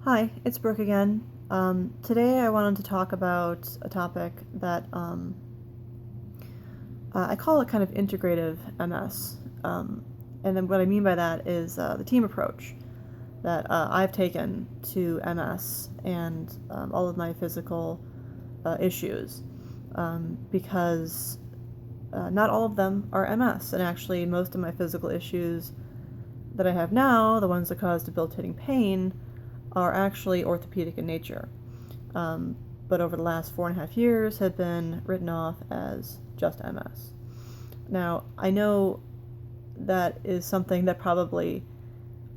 Hi, it's Brooke again. Today I wanted to talk about a topic that I call it kind of integrative MS. And then what I mean by that is the team approach that I've taken to MS and all of my physical issues. Because not all of them are MS, and actually most of my physical issues that I have now, the ones that cause debilitating pain, are actually orthopedic in nature, but over the last 4.5 years have been written off as just MS. Now, I know that is something that probably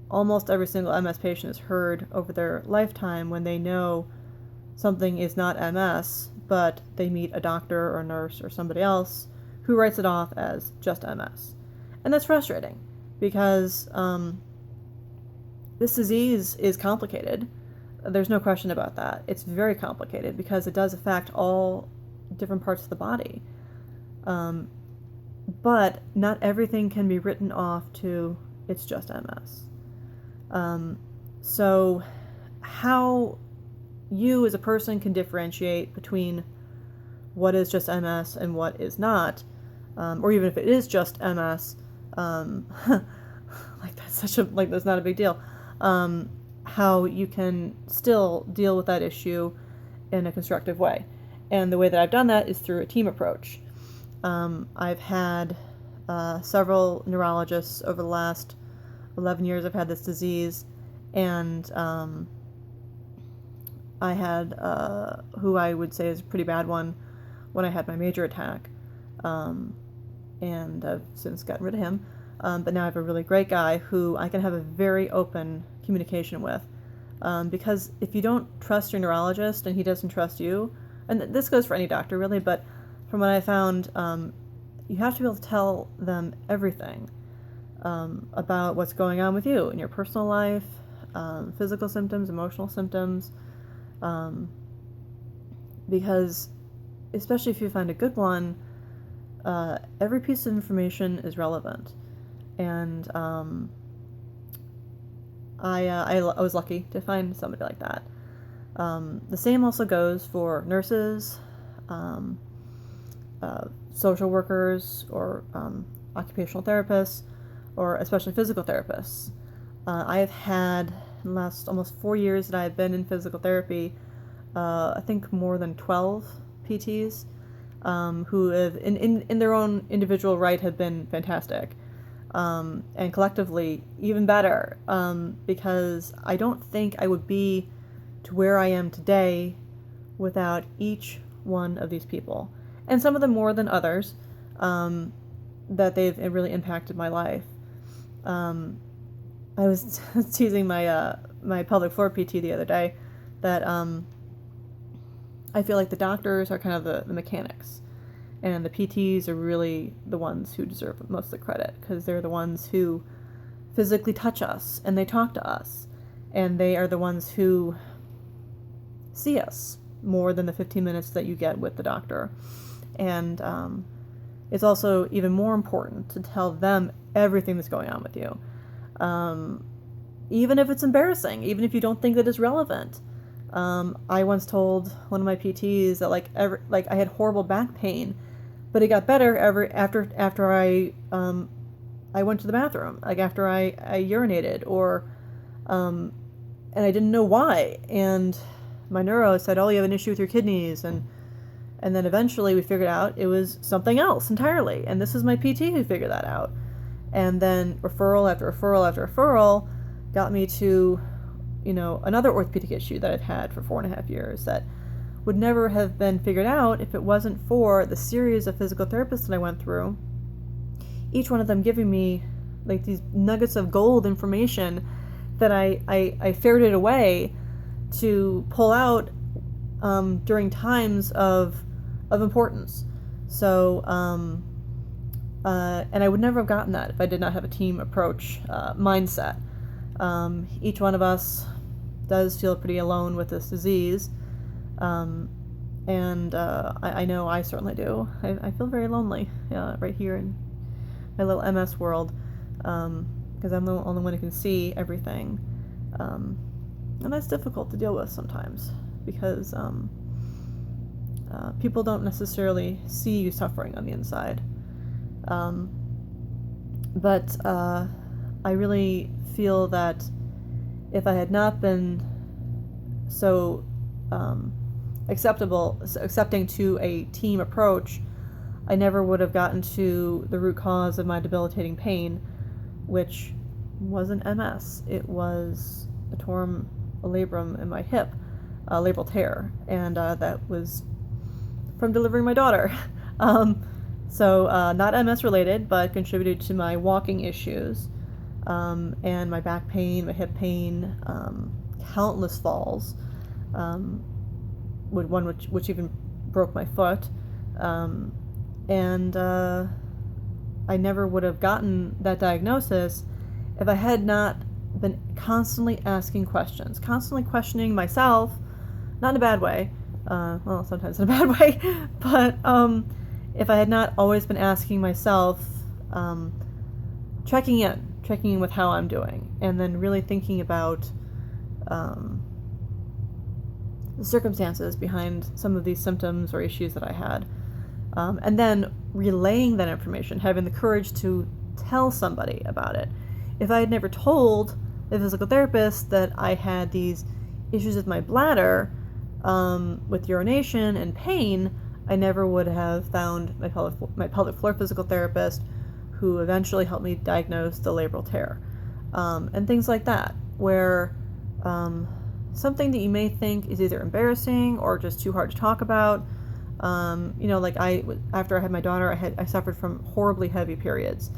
almost every single MS patient has heard over their lifetime when they know something is not MS, but they meet a doctor or a nurse or somebody else who writes it off as just MS. And that's frustrating because this disease is complicated. There's no question about that. It's very complicated because it does affect all different parts of the body. But not everything can be written off to it's just MS. So how you as a person can differentiate between what is just MS and what is not, or even if it is just MS, that's not a big deal. How you can still deal with that issue in a constructive way. And the way that I've done that is through a team approach. I've had several neurologists over the last 11 years. I've had this disease, and I had who I would say is a pretty bad one when I had my major attack, and I've since gotten rid of him. But now I have a really great guy who I can have a very open communication with. Because if you don't trust your neurologist and he doesn't trust you, and this goes for any doctor really, but from what I found, you have to be able to tell them everything about what's going on with you in your personal life, physical symptoms, emotional symptoms, because especially if you find a good one, every piece of information is relevant. And I was lucky to find somebody like that. The same also goes for nurses, social workers, or occupational therapists, or especially physical therapists. I have had, in the last almost 4 years that I've been in physical therapy, I think more than 12 PTs who have, in their own individual right, have been fantastic. And collectively even better, because I don't think I would be to where I am today without each one of these people, and some of them more than others, that they've really impacted my life. I was teasing my pelvic floor PT the other day that I feel like the doctors are kind of the mechanics, and the PTs are really the ones who deserve most of the credit, because they're the ones who physically touch us, and they talk to us, and they are the ones who see us more than the 15 minutes that you get with the doctor. And it's also even more important to tell them everything that's going on with you, even if it's embarrassing, even if you don't think that it's relevant. I once told one of my PTs that I had horrible back pain, but it got better after I went to the bathroom, like after I urinated, or and I didn't know why. And my neuro said, "Oh, you have an issue with your kidneys," and then eventually we figured out it was something else entirely. And this is my PT who figured that out. And then referral after referral after referral got me to, another orthopedic issue that I've had for 4.5 years that would never have been figured out if it wasn't for the series of physical therapists that I went through, each one of them giving me like these nuggets of gold information that I ferreted away to pull out during times of importance. So, and I would never have gotten that if I did not have a team approach mindset. Each one of us does feel pretty alone with this disease. And I know I certainly do. I feel very lonely right here in my little MS world, because I'm the only one who can see everything. And that's difficult to deal with sometimes because people don't necessarily see you suffering on the inside. But I really feel that if I had not been so accepting to a team approach, I never would have gotten to the root cause of my debilitating pain, which wasn't MS. It was a torn labrum in my hip, a labral tear, and that was from delivering my daughter. So not MS related, but contributed to my walking issues, and my back pain, my hip pain, countless falls, one which even broke my foot, and I never would have gotten that diagnosis if I had not been constantly asking questions, constantly questioning myself, not in a bad way, well, sometimes in a bad way, but if I had not always been asking myself, checking in with how I'm doing, and then really thinking about the circumstances behind some of these symptoms or issues that I had, and then relaying that information, having the courage to tell somebody about it. If I had never told the physical therapist that I had these issues with my bladder, with urination and pain, I never would have found my pelvic floor physical therapist, who eventually helped me diagnose the labral tear, and things like that, where something that you may think is either embarrassing or just too hard to talk about. Like after I had my daughter, I suffered from horribly heavy periods.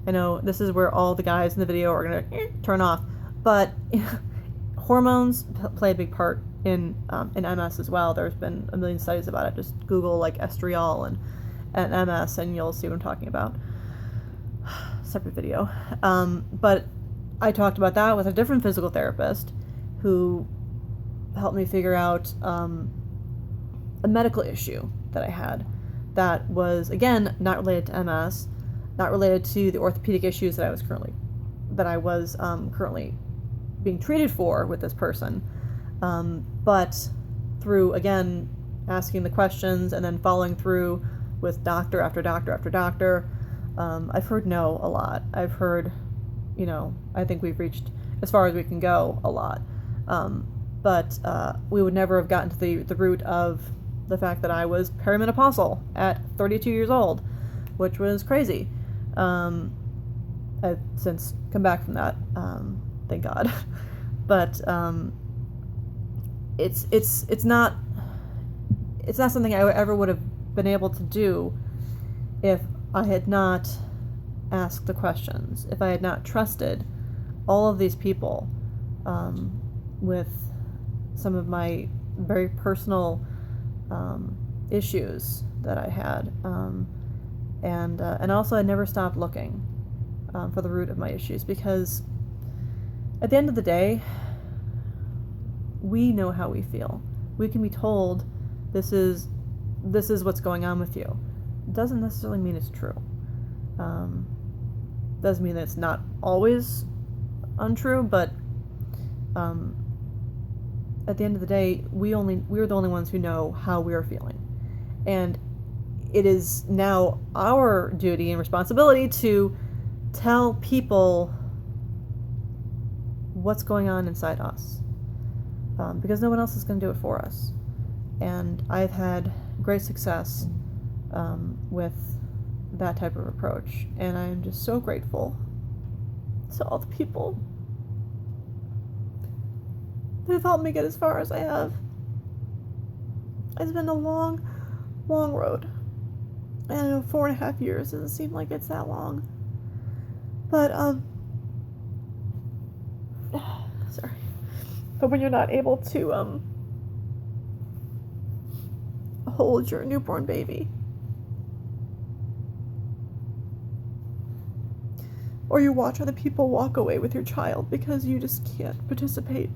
I know this is where all the guys in the video are gonna turn off, but hormones play a big part in MS as well. There's been a million studies about it. Just Google like estriol and MS, and you'll see what I'm talking about. Separate video. But I talked about that with a different physical therapist who helped me figure out a medical issue that I had that was, again, not related to MS, not related to the orthopedic issues that I was currently being treated for with this person, but through, again, asking the questions and then following through with doctor after doctor after doctor, I've heard no a lot. I've heard, I think we've reached as far as we can go a lot, but we would never have gotten to the root of the fact that I was perimenopausal at 32 years old, which was crazy. I've since come back from that, thank God. But it's not something I ever would have been able to do if I had not asked the questions, if I had not trusted all of these people with some of my very personal issues that I had, and also I never stopped looking for the root of my issues, because at the end of the day, we know how we feel. We can be told this is what's going on with you. It doesn't necessarily mean it's true. Doesn't mean that it's not always untrue, but at the end of the day, we're the only ones who know how we are feeling, and it is now our duty and responsibility to tell people what's going on inside us, because no one else is going to do it for us. And I've had great success with that type of approach, and I'm just so grateful to all the people that have helped me get as far as I have. It's been a long, long road. I know 4.5 years doesn't seem like it's that long, but sorry. But when you're not able to hold your newborn baby, or you watch other people walk away with your child because you just can't participate,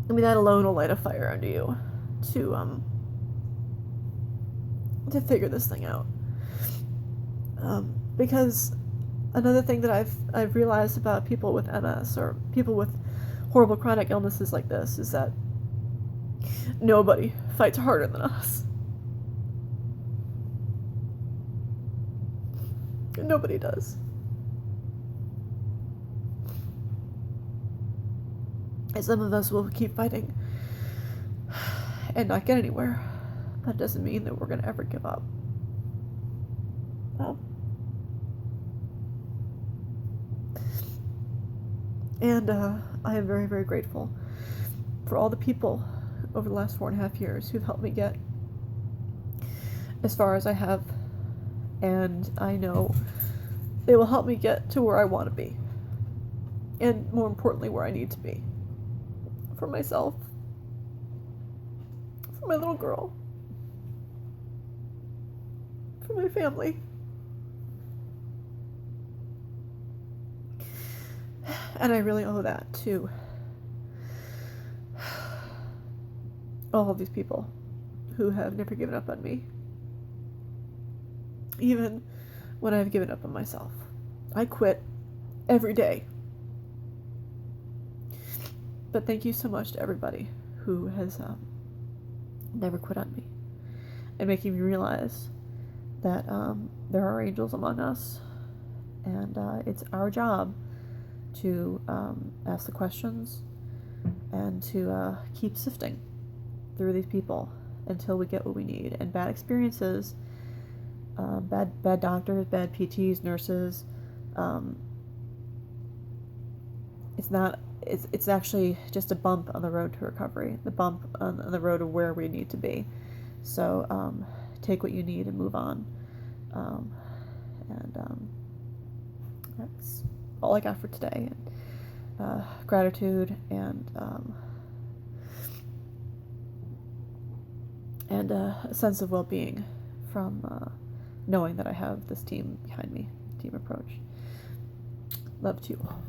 I mean, that alone will light a fire under you to figure this thing out. Because another thing that I've realized about people with MS, or people with horrible chronic illnesses like this is that nobody fights harder than us. Nobody does. And some of us will keep fighting and not get anywhere. That doesn't mean that we're going to ever give up. No. And I am very, very grateful for all the people over the last 4.5 years who've helped me get as far as I have. And I know they will help me get to where I want to be. And more importantly, where I need to be. For myself. For my little girl. For my family. And I really owe that to all of these people who have never given up on me. Even when I've given up on myself. I quit every day. But thank you so much to everybody who has never quit on me. And making me realize that there are angels among us. And it's our job to ask the questions and to keep sifting through these people until we get what we need. And bad experiences, bad doctors, bad PTs, nurses, it's actually just a bump on the road to recovery, the bump on the road to where we need to be. So take what you need and move on. That's all I got for today. Gratitude and a sense of well-being from knowing that I have this team behind me, team approach. Love to you all.